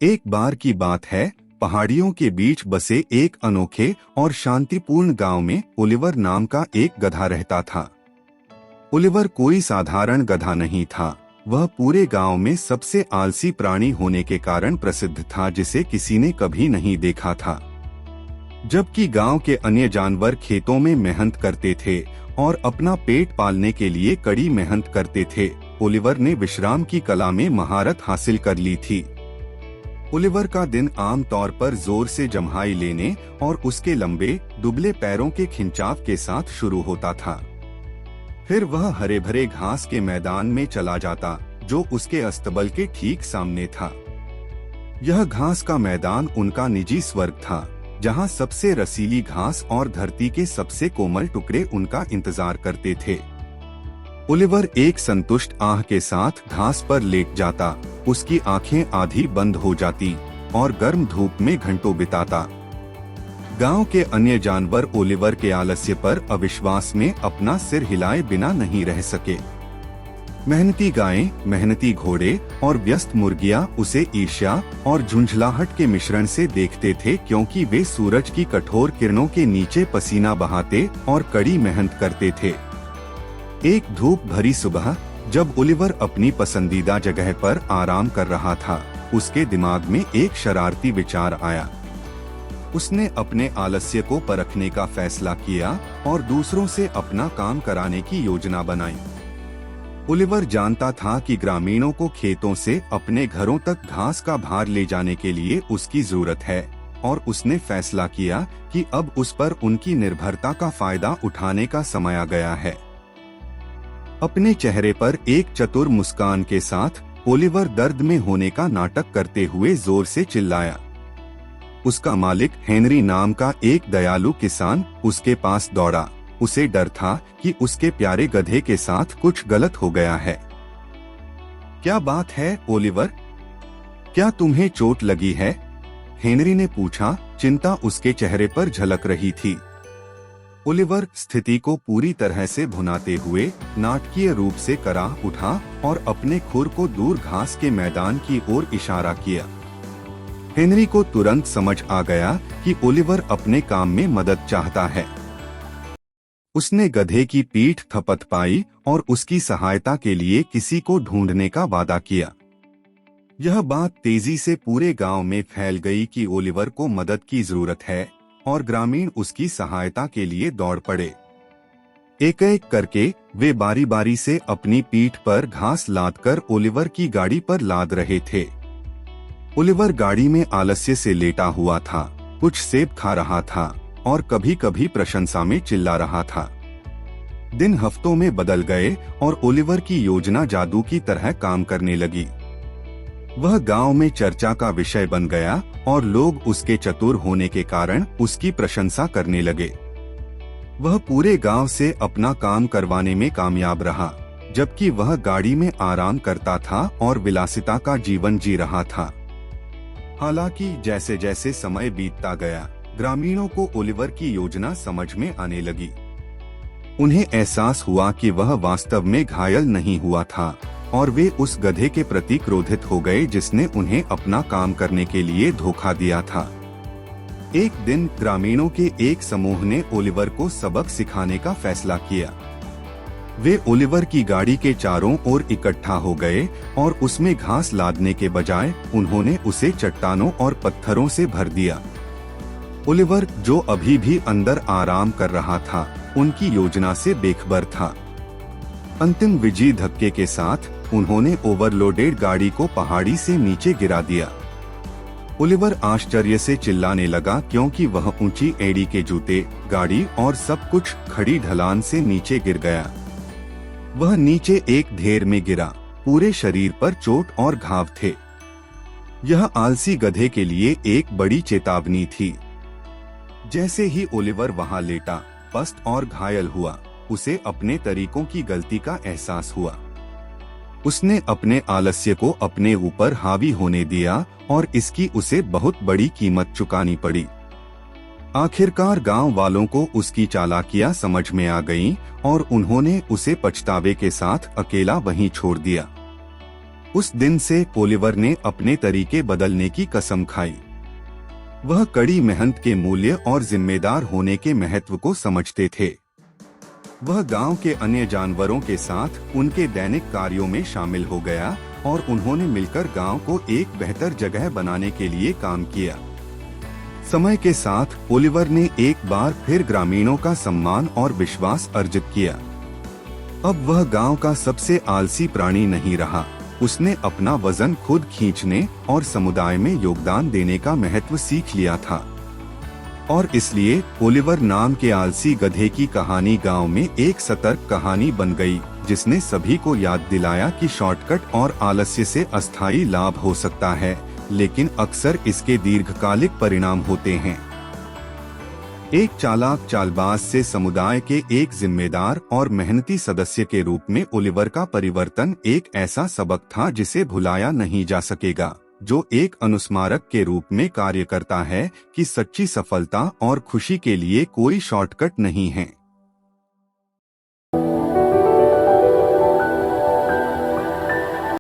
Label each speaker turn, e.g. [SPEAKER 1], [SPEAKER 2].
[SPEAKER 1] एक बार की बात है, पहाड़ियों के बीच बसे एक अनोखे और शांतिपूर्ण गांव में ओलिवर नाम का एक गधा रहता था। ओलिवर कोई साधारण गधा नहीं था। वह पूरे गांव में सबसे आलसी प्राणी होने के कारण प्रसिद्ध था, जिसे किसी ने कभी नहीं देखा था। जबकि गांव के अन्य जानवर खेतों में मेहनत करते थे और अपना पेट पालने के लिए कड़ी मेहनत करते थे, ओलिवर ने विश्राम की कला में महारत हासिल कर ली थी। ओलिवर का दिन आम तौर पर जोर से जम्हाई लेने और उसके लंबे दुबले पैरों के खिंचाव के साथ शुरू होता था। फिर वह हरे भरे घास के मैदान में चला जाता, जो उसके अस्तबल के ठीक सामने था। यह घास का मैदान उनका निजी स्वर्ग था, जहां सबसे रसीली घास और धरती के सबसे कोमल टुकड़े उनका इंतजार करते थे। ओलिवर एक संतुष्ट आह के साथ घास पर लेट जाता, उसकी आंखें आधी बंद हो जाती और गर्म धूप में घंटों बिताता। गांव के अन्य जानवर ओलिवर के आलस्य पर अविश्वास में अपना सिर हिलाए बिना नहीं रह सके। मेहनती गायें, मेहनती घोड़े और व्यस्त मुर्गियां उसे ईर्ष्या और झुंझलाहट के मिश्रण से देखते थे, क्योंकि वे सूरज की कठोर किरणों के नीचे पसीना बहाते और कड़ी मेहनत करते थे। एक धूप भरी सुबह, जब ओलिवर अपनी पसंदीदा जगह पर आराम कर रहा था, उसके दिमाग में एक शरारती विचार आया। उसने अपने आलस्य को परखने का फैसला किया और दूसरों से अपना काम कराने की योजना बनाई। ओलिवर जानता था कि ग्रामीणों को खेतों से अपने घरों तक घास का भार ले जाने के लिए उसकी जरूरत है, और उसने फैसला किया कि अब उस पर उनकी निर्भरता का फायदा उठाने का समय आ गया है। अपने चेहरे पर एक चतुर मुस्कान के साथ ओलिवर दर्द में होने का नाटक करते हुए जोर से चिल्लाया। उसका मालिक हेनरी नाम का एक दयालु किसान उसके पास दौड़ा। उसे डर था कि उसके प्यारे गधे के साथ कुछ गलत हो गया है। क्या बात है ओलिवर, क्या तुम्हें चोट लगी है? हेनरी ने पूछा, चिंता उसके चेहरे पर झलक रही थी। ओलिवर स्थिति को पूरी तरह से भुनाते हुए नाटकीय रूप से कराह उठा और अपने खुर को दूर घास के मैदान की ओर इशारा किया। हेनरी को तुरंत समझ आ गया कि ओलिवर अपने काम में मदद चाहता है। उसने गधे की पीठ थपथपाई और उसकी सहायता के लिए किसी को ढूंढने का वादा किया। यह बात तेजी से पूरे गांव में फैल गई कि ओलिवर को मदद की जरूरत है, और ग्रामीण उसकी सहायता के लिए दौड़ पड़े। एक-एक करके वे बारी बारी से अपनी पीठ पर घास लादकर ओलिवर की गाड़ी पर लाद रहे थे। ओलिवर गाड़ी में आलस्य से लेटा हुआ था, कुछ सेब खा रहा था और कभी कभी प्रशंसा में चिल्ला रहा था। दिन हफ्तों में बदल गए और ओलिवर की योजना जादू की तरह काम करने लगी। वह गांव में चर्चा का विषय बन गया और लोग उसके चतुर होने के कारण उसकी प्रशंसा करने लगे। वह पूरे गांव से अपना काम करवाने में कामयाब रहा, जबकि वह गाड़ी में आराम करता था और विलासिता का जीवन जी रहा था। हालांकि जैसे जैसे समय बीतता गया, ग्रामीणों को ओलिवर की योजना समझ में आने लगी। उन्हें एहसास हुआ कि वह वास्तव में घायल नहीं हुआ था, और वे उस गधे के प्रति क्रोधित हो गए जिसने उन्हें अपना काम करने के लिए धोखा दिया था। एक दिन ग्रामीणों के एक समूह ने ओलिवर को सबक सिखाने का फैसला किया। वे ओलिवर की गाड़ी के चारों ओर इकट्ठा हो गए और उसमें घास लादने के बजाय उन्होंने उसे चट्टानों और पत्थरों से भर दिया। ओलिवर, जो अभी भी अंदर आराम कर रहा था, उनकी योजना से बेखबर था। अंतिम विजयी धक्के के साथ उन्होंने ओवरलोडेड गाड़ी को पहाड़ी से नीचे गिरा दिया। ओलिवर आश्चर्य से चिल्लाने लगा, क्योंकि वह ऊंची एड़ी के जूते, गाड़ी और सब कुछ खड़ी ढलान से नीचे गिर गया। वह नीचे एक ढेर में गिरा, पूरे शरीर पर चोट और घाव थे। यह आलसी गधे के लिए एक बड़ी चेतावनी थी। जैसे ही ओलिवर वहां लेटा, पस्त और घायल हुआ, उसे अपने तरीकों की गलती का एहसास हुआ। उसने अपने आलस्य को अपने ऊपर हावी होने दिया और इसकी उसे बहुत बड़ी कीमत चुकानी पड़ी। आखिरकार गांव वालों को उसकी चालाकियां समझ में आ गईं और उन्होंने उसे पछतावे के साथ अकेला वहीं छोड़ दिया। उस दिन से ओलिवर ने अपने तरीके बदलने की कसम खाई। वह कड़ी मेहनत के मूल्य और जिम्मेदार होने के महत्व को समझते थे। वह गांव के अन्य जानवरों के साथ उनके दैनिक कार्यों में शामिल हो गया और उन्होंने मिलकर गांव को एक बेहतर जगह बनाने के लिए काम किया। समय के साथ ओलिवर ने एक बार फिर ग्रामीणों का सम्मान और विश्वास अर्जित किया। अब वह गांव का सबसे आलसी प्राणी नहीं रहा। उसने अपना वजन खुद खींचने और समुदाय में योगदान देने का महत्व सीख लिया था। और इसलिए ओलिवर नाम के आलसी गधे की कहानी गांव में एक सतर्क कहानी बन गई, जिसने सभी को याद दिलाया कि शॉर्टकट और आलस्य से अस्थायी लाभ हो सकता है, लेकिन अक्सर इसके दीर्घकालिक परिणाम होते हैं। एक चालाक चालबाज से समुदाय के एक जिम्मेदार और मेहनती सदस्य के रूप में ओलिवर का परिवर्तन एक ऐसा सबक था जिसे भुलाया नहीं जा सकेगा, जो एक अनुस्मारक के रूप में कार्य करता है कि सच्ची सफलता और खुशी के लिए कोई शॉर्टकट नहीं है।